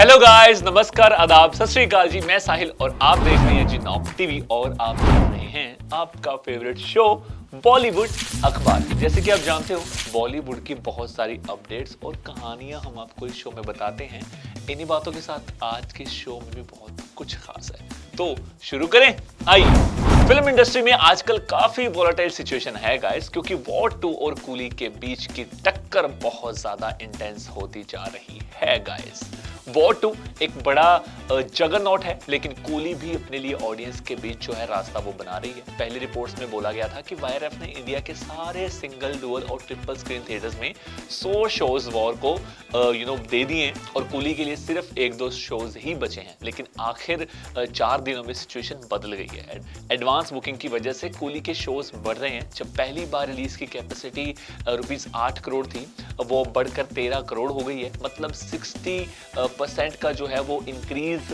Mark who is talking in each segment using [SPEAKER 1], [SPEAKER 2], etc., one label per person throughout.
[SPEAKER 1] Hello guys, नमस्कार, आदाब, सत श्री अकाल जी। मैं साहिल और आप देख रहे हैं जी नॉब टीवी और आप देख रहे हैं आपका फेवरेट शो बॉलीवुड अखबार। जैसे कि आप जानते हो, बॉलीवुड की बहुत सारी अपडेट्स और कहानियां हम आपको इस शो में बताते हैं। इन्हीं बातों के साथ आज के शो में भी बहुत कुछ खास है, तो शुरू करें। आइए। फिल्म इंडस्ट्री में आजकल काफी वोलेटाइल सिचुएशन है गाइस, क्योंकि वॉर 2 और कूली के बीच की टक्कर बहुत ज्यादा इंटेंस होती जा रही है गाइस। वॉर 2 एक बड़ा जगरनॉट है, लेकिन कूली भी अपने लिए ऑडियंस के बीच जो है रास्ता वो बना रही है। पहले रिपोर्ट्स में बोला गया था कि वाईआरएफ ने इंडिया के सारे सिंगल, डुअल और ट्रिपल स्क्रीन थिएटर्स में 100 शोज वॉर को दे दिए हैं और कूली के लिए सिर्फ 1-2 शोज ही बचे हैं। लेकिन आखिर 4 दिनों में सिचुएशन बदल गई है। एडवांस बुकिंग की वजह से कूली के शोज बढ़ रहे हैं। जब पहली बार रिलीज की कैपेसिटी ₹8 करोड़ थी, वो बढ़कर 13 करोड़ हो गई है। मतलब 60% का जो है वो इंक्रीज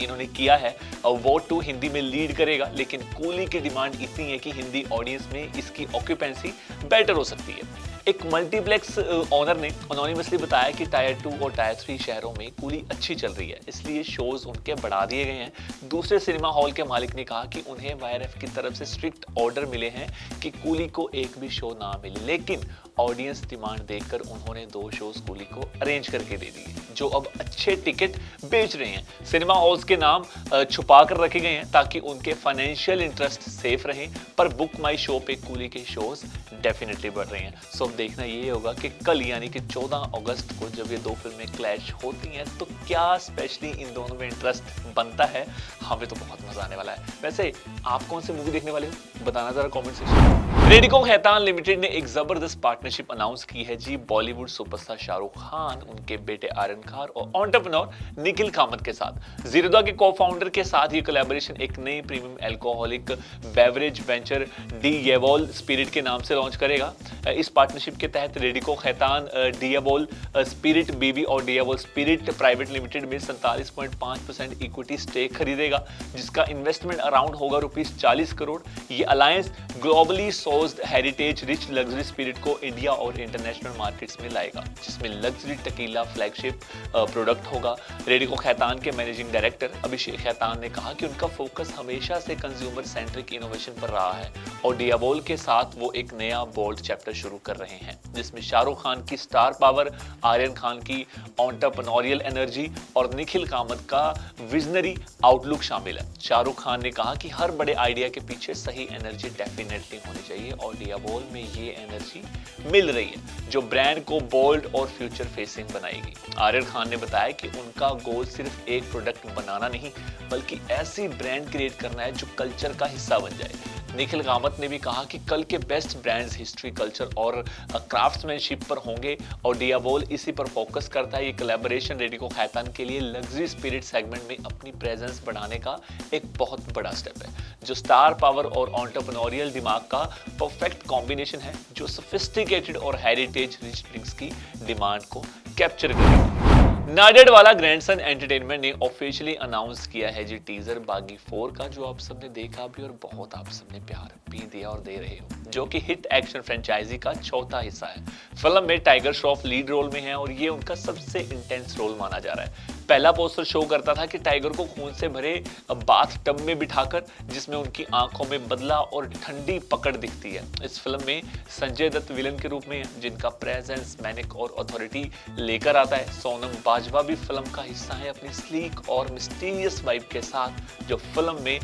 [SPEAKER 1] इन्होंने किया है। वॉर 2 हिंदी में लीड करेगा, लेकिन कूली की डिमांड इतनी है कि हिंदी ऑडियंस में इसकी ऑक्यूपेंसी बेटर हो सकती है। एक मल्टीप्लेक्स ओनर ने एनोनिमसली बताया कि टायर 2 और टायर 3 शहरों में कूली अच्छी चल रही है, इसलिए शोज उनके बढ़ा दिए गए हैं। दूसरे सिनेमा हॉल के मालिक ने कहा कि उन्हें वाईआरएफ की तरफ से स्ट्रिक्ट ऑर्डर मिले हैं कि कूली को एक भी शो ना मिले, लेकिन ऑडियंस डिमांड देखकर उन्होंने 2 शोज कूली को अरेंज करके दे दिए, जो अब अच्छे टिकट बेच रहे हैं। सिनेमा हॉल्स के नाम छुपा कर रखे गए हैं ताकि उनके फाइनेंशियल इंटरेस्ट सेफ रहे, पर बुक माई शो पे कूली के शोज डेफिनेटली बढ़ रहे हैं। सो देखना ये होगा कि कल यानी कि 14 अगस्त को जब ये 2 फिल्में क्लैश होती हैं तो क्या स्पेशली इन दोनों में इंटरेस्ट बनता है। हमें तो बहुत मजा आने वाला है। वैसे आप कौन सी मूवी देखने वाले हो, बताना जरा कमेंट सेक्शन में। रेडिको खैतान लिमिटेड ने एक जबरदस्त पार्टनरशिप अनाउंस की है जी बॉलीवुड सुपरस्टार शाहरुख खान, उनके बेटे आर्यन खान और एंटरप्रेन्योर निखिल कामत के साथ। जीरोदा के को-फाउंडर के साथ ये कोलैबोरेशन एक नई premium alcoholic beverage venture Diabol spirit के नाम से लॉन्च करेगा। इस पार्टनरशिप के तहत Radico Khaitan Diabol spirit BB और डियाबोल स्पिरिट प्राइवेट लिमिटेड में 47.5% इक्विटी स्टेक खरीदेगा, जिसका इन्वेस्टमेंट अराउंड होगा ₹40 करोड़। ये alliance globally sourced heritage rich luxury spirit को इंडिया और इंटरनेशनल मार्केट्स में लाएगा, जिसमें लग्जरी टकीला फ्लैगशिप प्रोडक्ट होगा। रेडिको खैतान के मैनेजिंग डायरेक्टर अभिषेक खैतान ने कहा कि उनका फोकस हमेशा से कंज्यूमर सेंट्रिक इनोवेशन पर रहा है और डियाबोल के साथ वो एक नया बोल्ड चैप्टर शुरू कर रहे हैं, जिसमें शाहरुख खान की स्टार पावर, आर्यन खान की एंटरप्रेन्योरियल एनर्जी और निखिल कामत का विजनरी आउटलुक शामिल है। शाहरुख खान ने कहा कि हर बड़े आइडिया के पीछे सही एनर्जी डेफिनेटली होनी चाहिए और डियाबोल में ये एनर्जी मिल रही है, जो ब्रांड को बोल्ड और फ्यूचर फेसिंग बनाएगी। आर्यन खान ने बताया कि उनका गोल सिर्फ एक प्रोडक्ट बनाना नहीं, बल्कि ऐसी ब्रांड क्रिएट करना है जो कल्चर का हिस्सा बन जाए। निखिल कामत ने भी कहा कि कल के बेस्ट ब्रांड्स हिस्ट्री, कल्चर और क्राफ्ट्समैनशिप पर होंगे और डियाबोल इसी पर फोकस करता है। ये कोलैबोरेशन रेडिको खैतान के लिए लग्जरी स्पिरिट सेगमेंट में अपनी प्रेजेंस बढ़ाने का एक बहुत बड़ा स्टेप है, जो स्टार पावर और एंटरप्रेन्योरियल दिमाग का परफेक्ट कॉम्बिनेशन है, जो सोफिस्टिकेटेड और हेरिटेज रिच ड्रिंक्स की डिमांड को कैप्चर करेगा। नाडेडवाला ग्रैंडसन एंटरटेनमेंट ने ऑफिशियली अनाउंस किया है जी टीजर बागी 4 का, जो आप सबने देखा भी और बहुत आप सबने प्यार भी दिया और दे रहे हो, जो कि हिट एक्शन फ्रेंचाइजी का चौथा हिस्सा है। फिल्म में टाइगर श्रॉफ लीड रोल में है और ये उनका सबसे इंटेंस रोल माना जा रहा है। पहला पोस्टर शो करता था कि टाइगर को खून से भरे बाथ टब में बिठाकर, जिसमें उनकी आंखों में बदला और ठंडी पकड़ दिखती है। इस फिल्म में संजय दत्त विलन के रूप में है, जिनका प्रेजेंस मैनिक और अथॉरिटी लेकर आता है। सोनम बाजवा भी फिल्म का हिस्सा है अपनी स्लीक और मिस्टीरियस वाइब के साथ, जो फिल्म में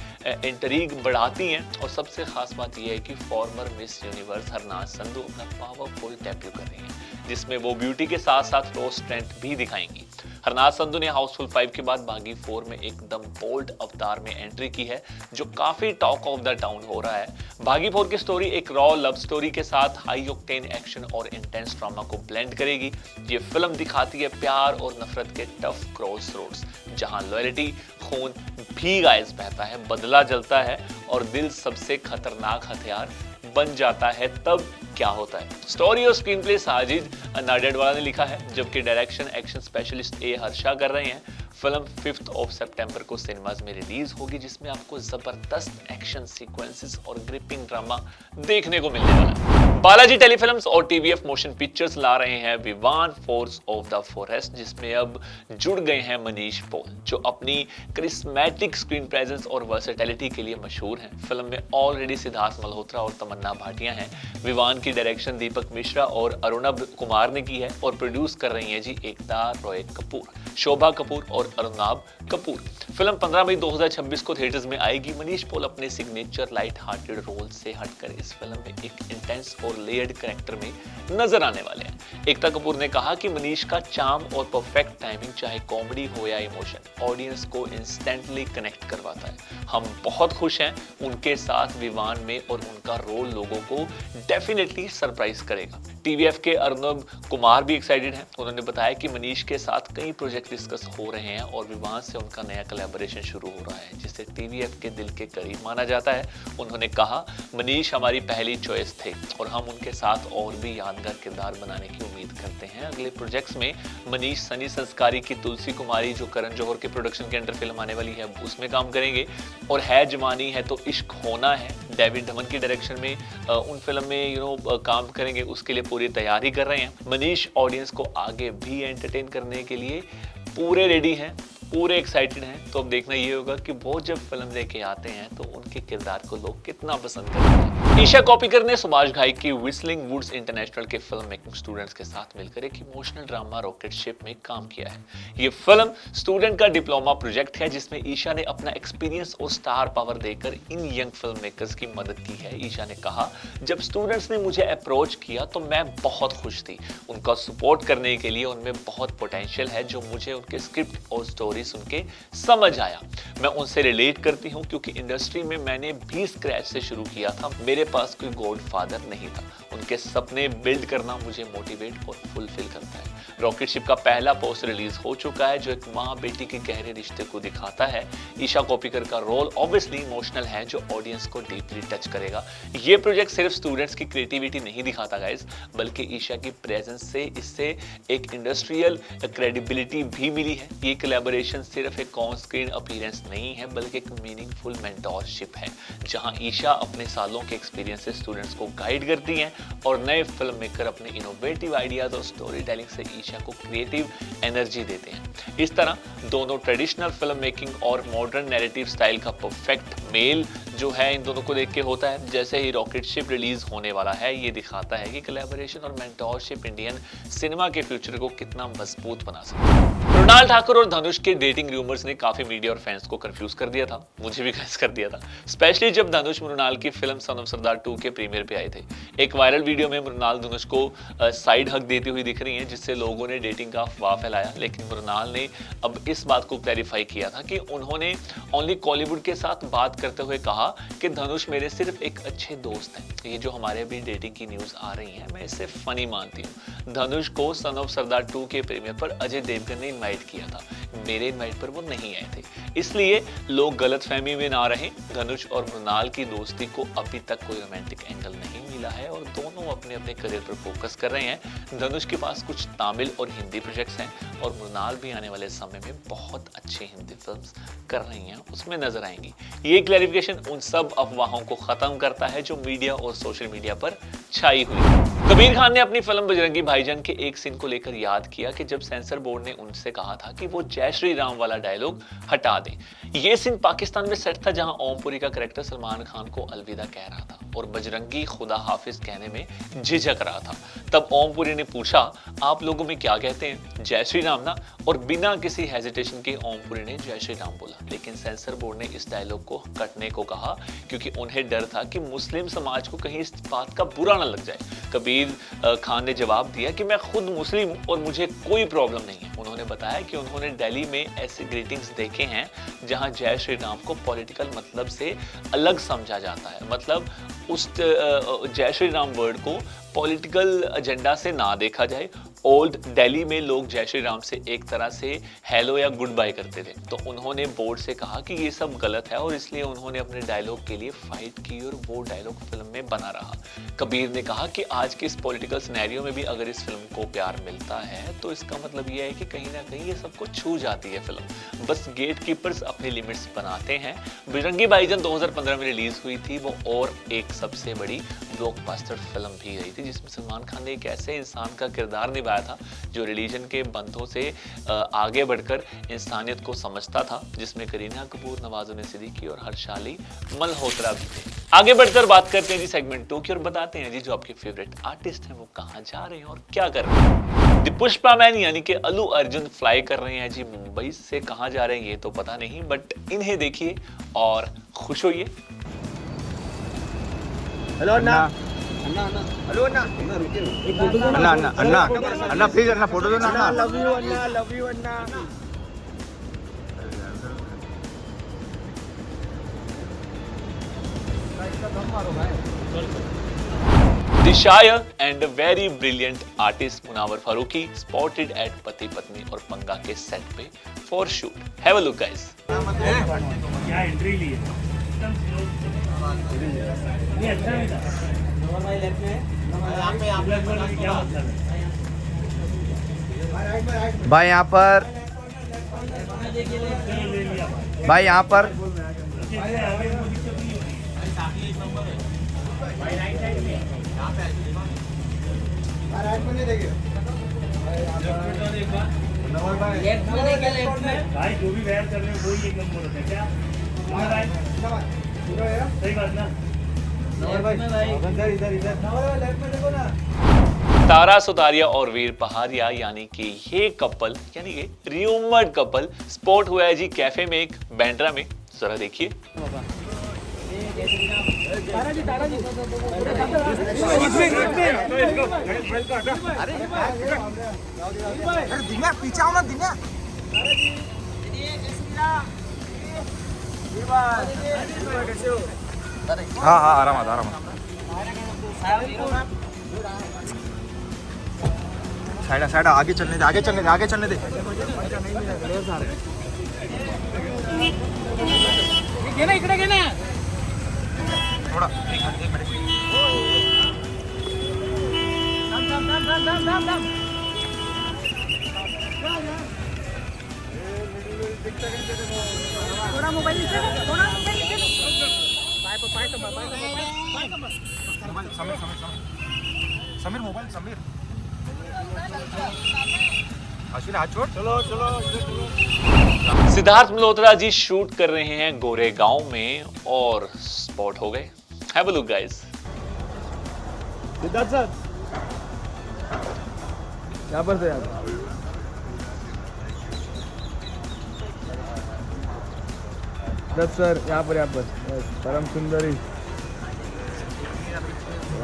[SPEAKER 1] इंट्रीग बढ़ाती हैं। और सबसे खास बात यह है कि farmer miss universe Harnaaz Sandhu अपना पावरफुल डेब्यू कर रही हैं, जिसमें वो ब्यूटी के साथ साथ रो स्ट्रेंथ भी दिखाएंगी। हरनाज संधू ने हाउसफुल 5 के बाद बागी 4 में एकदम बोल्ड अवतार में एंट्री की है, जो काफी टॉक ऑफ द टाउन हो रहा है। बागी 4 की स्टोरी एक रॉ लव स्टोरी के साथ हाई ऑक्टेन एक्शन और इंटेंस ड्रामा को ब्लेंड करेगी। ये फिल्म दिखाती है प्यार और नफरत के टफ क्रॉस रोड्स, जहां लॉयल्टी, खून भी गाइस बहता है, बदला जलता है और दिल सबसे खतरनाक हथियार बन जाता है, तब क्या होता है। स्टोरी और स्क्रीन प्ले साजिद नाडेडवाला ने लिखा है, जबकि डायरेक्शन एक्शन स्पेशलिस्ट ए हर्षा कर रहे हैं। फिल्म 5 ऑफ सितंबर को सिनेमाज में रिलीज होगी, जिसमें आपको जबरदस्त एक्शन सीक्वेंसेस और ग्रिपिंग ड्रामा देखने को मिलने वाला है। बालाजी टेलीफिल्म्स और टीवीएफ मोशन पिक्चर्स ला रहे हैं Vivaan force of the forest, जिसमें अब जुड़ गए हैं मनीष पॉल, जो अपनी करिस्मेटिक स्क्रीन प्रेजेंस और वर्सेटिलिटी के लिए मशहूर हैं। फिल्म में ऑलरेडी सिद्धार्थ मल्होत्रा और तमन्ना भाटिया हैं। विवान की डायरेक्शन दीपक मिश्रा और अरुणब कुमार ने की है और प्रोड्यूस कर रही हैं जी एकता रॉय कपूर, शोभा कपूर और अरुणाब कपूर। फिल्म 15 मई 2026 को थिएटर्स में आएगी। मनीष पॉल अपने सिग्नेचर लाइट हार्टेड रोल से हटकर इस फिल्म में एक इंटेंस और लेयर्ड कैरेक्टर में नजर आने वाले हैं। एकता कपूर ने कहा कि मनीष का चार्म और परफेक्ट टाइमिंग, चाहे कॉमेडी हो या इमोशन, ऑडियंस को इंस्टेंटली कनेक्ट करवाता है। हम बहुत खुश हैं उनके साथ विवान में और उनका रोल लोगों को डेफिनेटली सरप्राइज करेगा। टीवीएफ के अर्नब कुमार भी एक्साइटेड हैं। उन्होंने बताया कि मनीष के साथ कई प्रोजेक्ट डिस्कस हो रहे हैं और विवान से उनका नया कोलैबोरेशन शुरू हो रहा है, जिसे टीवीएफ के दिल के करीब माना जाता है। उन्होंने कहा, मनीष हमारी पहली चॉइस थे और हम उनके साथ और भी यादगार किरदार बनाने की उम्मीद करते हैं। अगले प्रोजेक्ट्स में मनीष सनी संस्कारी की तुलसी कुमारी, जो करण जौहर के प्रोडक्शन के अंडर फिल्म आने वाली है, उसमें काम करेंगे। और है जवानी है तो इश्क होना है, डेविड धवन की डायरेक्शन में उन फिल्म में काम करेंगे, उसके लिए पूरी तैयारी कर रहे हैं। मनीष ऑडियंस को आगे भी एंटरटेन करने के लिए पूरे रेडी हैं, पूरे एक्साइटेड हैं। तो अब देखना ये होगा कि वो जब फिल्म लेके आते हैं तो उनके किरदार को लोग कितना पसंद करते हैं। ईशा कोप्पिकर ने सुभाष घाई की व्हिस्लिंग वुड्स इंटरनेशनल के फिल्म मेकिंग स्टूडेंट्स के साथ मिलकर एक इमोशनल ड्रामा रॉकेट शिप में काम किया है। ये फिल्म स्टूडेंट का डिप्लोमा प्रोजेक्ट है, जिसमें ईशा ने अपना एक्सपीरियंस और स्टार पावर देकर इन यंग फिल्म मेकर्स की मदद की है। ईशा ने कहा, जब स्टूडेंट्स ने मुझे अप्रोच किया तो मैं बहुत खुश थी। उनका सपोर्ट करने के लिए उनमें बहुत पोटेंशियल है, जो मुझे उनके स्क्रिप्ट और स्टोरी सुन के समझ आया। मैं उनसे रिलेट करती हूं, क्योंकि इंडस्ट्री में मैंने भी स्क्रैच से शुरू किया था। मेरे पास कोई गॉडफादर नहीं था। उनके सपने बिल्ड करना मुझे मोटिवेट और फुलफिल करता है। रॉकेट शिप का पहला पोस्टर रिलीज हो चुका है, जो एक माँ बेटी के गहरे रिश्ते को दिखाता है। ईशा कोप्पिकर का रोल ऑब्वियसली इमोशनल है, जो ऑडियंस को डीपली टच करेगा। ये प्रोजेक्ट सिर्फ स्टूडेंट्स की क्रिएटिविटी नहीं दिखाता गाइस, बल्कि ईशा की प्रेजेंस से इससे एक इंडस्ट्रियल क्रेडिबिलिटी भी मिली है। ये कोलैबोरेशन सिर्फ एक ऑन स्क्रीन अपीयरेंस नहीं है, बल्कि एक मीनिंगफुल मेंटोरशिप है, जहां ईशा अपने सालों के एक्सपीरियंस से स्टूडेंट्स को गाइड करती हैं और नए फिल्म मेकर अपने इनोवेटिव आइडियाज और स्टोरी टेलिंग से ईशा को क्रिएटिव एनर्जी देते हैं। इस तरह दोनों ट्रेडिशनल फिल्म मेकिंग और मॉडर्न नैरेटिव स्टाइल का परफेक्ट मेल जो है इन दोनों को देख के होता है। जैसे ही रॉकेट शिप रिलीज होने वाला है, ये दिखाता है कि कोलैबोरेशन और मेंटोरशिप इंडियन सिनेमा के फ्यूचर को कितना मजबूत बना सकता है। मृणाल ठाकुर और धनुष के डेटिंग रूमर्स ने काफी मीडिया और फैंस को कंफ्यूज कर दिया था। मुझे भी कंफ्यूज कर दिया था, स्पेशली जब धनुष मृणाल की फिल्म सन ऑफ सरदार 2 के प्रीमियर पे आए थे। एक वायरल वीडियो में मृणाल धनुष को साइड हक देती हुई दिख रही हैं, जिससे लोगों ने डेटिंग का अफवाह फैलाया। लेकिन मृणाल ने अब इस बात को क्लैरिफाई किया था कि उन्होंने ओनली कॉलीवुड के साथ बात करते हुए कहा कि धनुष मेरे सिर्फ एक अच्छे दोस्त हैं। ये जो हमारे अभी डेटिंग की न्यूज आ रही है, मैं इसे फनी मानती हूँ। धनुष को सन ऑफ सरदार 2 के प्रीमियर पर अजय देवगन ने इनवाइट किया था, मेरे इनवाइट पर वो नहीं आए थे, इसलिए लोग गलतफहमी में ना रहें। धनुष और मृणाल की दोस्ती को अभी तक कोई रोमांटिक एंगल नहीं मिला है और दोनों अपने अपने करियर पर फोकस कर रहे हैं। धनुष के पास कुछ तमिल और हिंदी प्रोजेक्ट्स हैं और मृणाल भी आने वाले समय में बहुत अच्छी हिंदी फिल्म्स कर रही हैं, उसमें नजर आएंगी। ये क्लैरिफिकेशन उन सब अफवाहों को खत्म करता है जो मीडिया और सोशल मीडिया पर छाई हुई। कबीर खान ने अपनी फिल्म बजरंगी भाईजान के एक सीन को लेकर याद किया कि जब सेंसर बोर्ड ने उनसे कहा था कि वो जय श्री राम वाला डायलॉग हटा दें। ये सीन पाकिस्तान में सेट था, जहां ओमपुरी का कैरेक्टर सलमान खान को अलविदा कह रहा था और बजरंगी खुदा हाफिज कहने में झिझक रहा था। तब ओमपुरी ने पूछा, आप लोगों में क्या कहते हैं, जय श्री राम ना? और बिना किसी हेजिटेशन के ओमपुरी ने जय श्री राम बोला। लेकिन सेंसर बोर्ड ने इस डायलॉग को कटने को कहा, क्योंकि उन्हें डर था कि मुस्लिम समाज को कहीं इस बात का बुरा ना लग जाए। कबीर खान ने जवाब दिया कि मैं खुद मुस्लिम हूं और मुझे कोई प्रॉब्लम नहीं है। उन्होंने बताया कि उन्होंने दिल्ली में ऐसे ग्रीटिंग्स देखे हैं जहां जय श्री राम को पॉलिटिकल मतलब से अलग समझा जाता है, मतलब उस जय श्री राम वर्ड को पॉलिटिकल एजेंडा से ना देखा जाए ओल्ड दिल्ली में लोग जय श्री राम से एक तरह से हेलो या गुड बाय करते थे, तो उन्होंने बोर्ड से कहा कि ये सब गलत है और इसलिए उन्होंने अपने डायलॉग के लिए फाइट की और वो डायलॉग फिल्म में बना रहा। कबीर ने कहा कि आज के इस पॉलिटिकल सिनेरियो में भी अगर इस फिल्म को प्यार मिलता है तो इसका मतलब ये है कि कहीं ना कहीं ये सबको छू जाती है फिल्म, बस गेट कीपर्स अपनी लिमिट्स बनाते हैं। बजरंगी भाईजान 2015 में रिलीज हुई थी, वो और एक सबसे बड़ी ब्लॉकबस्टर फिल्म भी रही थी जिसमें सलमान खान ने एक ऐसे इंसान का किरदार निभाया था जो रिलीजन के बंधों से आगे बढ़कर इंसानियत को समझता था, जिसमें करीना कपूर, नवाजुद्दीन सिद्दीकी और हर्षाली मल्होत्रा भी थे। आगे बढ़कर बात करते हैं जी सेगमेंट 2 की और बताते हैं जी जो आपके फेवरेट आर्टिस्ट हैं वो कहाँ जा रहे हैं और क्या कर रहे हैं। द पुष्पा मैन यानी कि अल्लू अर्जुन फ्लाई कर रहे हैं जी मुंबई से। कहाँ जा रहे हैं ये तो पता नहीं, बट इन्हें देखिए और खुश होइए।
[SPEAKER 2] Hello Anna, hello Anna, Anna Anna Anna Anna please Anna photo दो ना Anna. Love you Anna, love you Anna.
[SPEAKER 1] The shy and very brilliant artist Munawar Farooqi spotted at पति पत्नी और पंगा के सेट पे for shoot. Have a look guys.
[SPEAKER 3] क्या एंट्री ली है? ये अच्छा नहीं था। क्या मतलब है?
[SPEAKER 2] भाई यहाँ पर, भाई यहाँ पर
[SPEAKER 3] भाई जो भी वेयर कर रहे हो वही एक नंबर होता है क्या? सही बात ना?
[SPEAKER 1] तारा सुतारिया और वीर पहाड़िया यानी कि ये कपल यानी कि र्यूमर्ड कपल स्पॉट हुआ है जी कैफे में एक बैंड्रा में। जरा देखिए।
[SPEAKER 2] पीछे आओ ना दिन्या। हाँ हाँ आराम आराम। साइड साइड आगे चलने दे, आगे चलने दे, आगे चलने दे। इकडे घे ना थोड़ा। एक मिनट थोड़ा मोबाइल समीर मोबाइल समीर अश्विन हाथ छोड़। चलो चलो।
[SPEAKER 1] सिद्धार्थ मल्होत्रा जी शूट कर रहे हैं गोरेगांव में और स्पॉट हो गए। Have a look guys.
[SPEAKER 2] Siddharth sir यहाँ पर थे यार। सिद्धार्थ सर यहाँ पर परम सुंदरी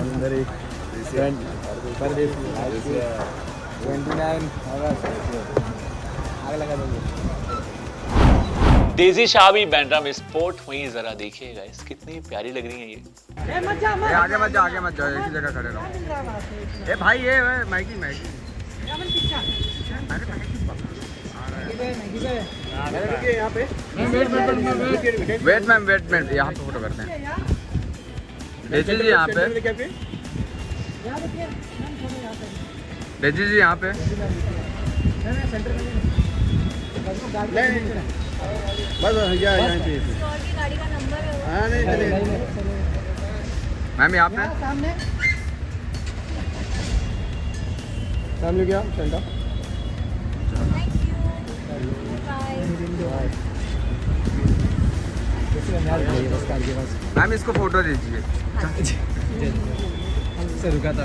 [SPEAKER 2] सुंदरी 29 आगे लगा देंगे।
[SPEAKER 1] डेजी शाह भी बैंड्रा में स्पॉट हुई। जरा देखिए गाइस कितनी प्यारी लग रही है ये।
[SPEAKER 2] आगे मत जा एक ही जगह खड़े रहो। ए भाई ये मैगी यहाँ पे वेट मैम यहाँ पे फोटो करते हैं। डेजी जी यहाँ पे, डेजी जी यहाँ पे। बस भैया यहाँ पे गाड़ी का नंबर है। हाँ नहीं मैम यहाँ पे सामने क्या चंदा। मैम इसको फोटो दीजिए। से रुका था।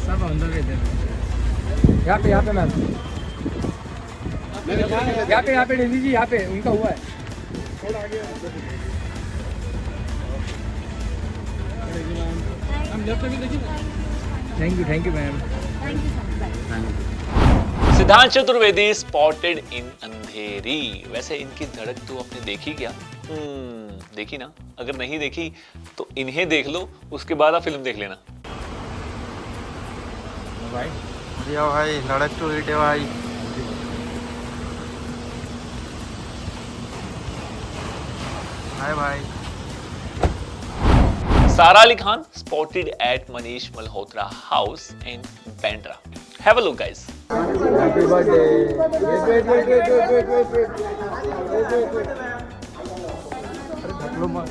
[SPEAKER 2] सब अंदर रहते हैं। यहाँ पे मैम यहाँ पे डेली जी यहाँ पे उनका हुआ है। Thank you ma'am.
[SPEAKER 1] सिद्धांत चतुर्वेदी स्पॉटेड इन अंधेरी। वैसे इनकी धड़क तो आपने देखी क्या? देखी ना? अगर नहीं देखी तो इन्हें देख लो, उसके बाद आप फिल्म देख लेना।
[SPEAKER 2] भाई
[SPEAKER 4] भाई लड़क टू हिट है भाई। हाय भाई।
[SPEAKER 1] सारा Ali Khan spotted at Manish Malhotra house in Bandra. Have a look, guys.
[SPEAKER 2] Happy birthday. Wait wait wait wait wait wait wait. अरे ढकलो मत।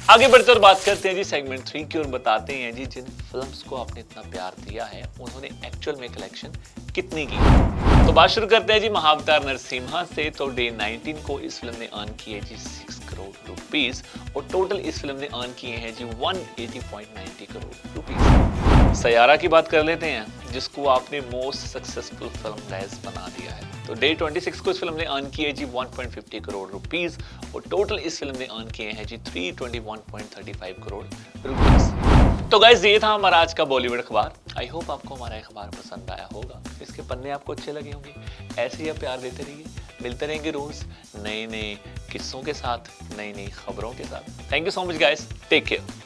[SPEAKER 1] आगे बढ़ते और बात करते हैं जी सेगमेंट 3 की और बताते हैं जी जिन फिल्म्स को आपने इतना प्यार दिया है उन्होंने एक्चुअल में कलेक्शन कितनी की। तो बात शुरू करते हैं जी महाअवतार नरसिम्हा से। तो डे 19 को इस फिल्म ने अर्न किए जी 6 करोड़ रुपीस और टोटल इस फिल्म ने अर्न किए हैं जी 180.90 करोड़ रुपीस। सयारा की बात कर लेते हैं जिसको आपने मोस्ट सक्सेसफुल फिल्म गैस बना दिया है। तो डे 26 को इस फिल्म ने अर्न किए जी 1.50 करोड़ रुपीस और टोटल इस फिल्म ने अर्न किए हैं जी 321.35 करोड़ रुपीस। तो गाइस ये था हमारा आज का बॉलीवुड अखबार। आई होप आपको हमारा अखबार पसंद आया होगा, इसके पन्ने आपको अच्छे लगे होंगे। ऐसे ही आप प्यार देते रहिए, मिलते रहेंगे रोज नए नए किस्सों के साथ, नई नई खबरों के साथ। Thank you so much guys, take care.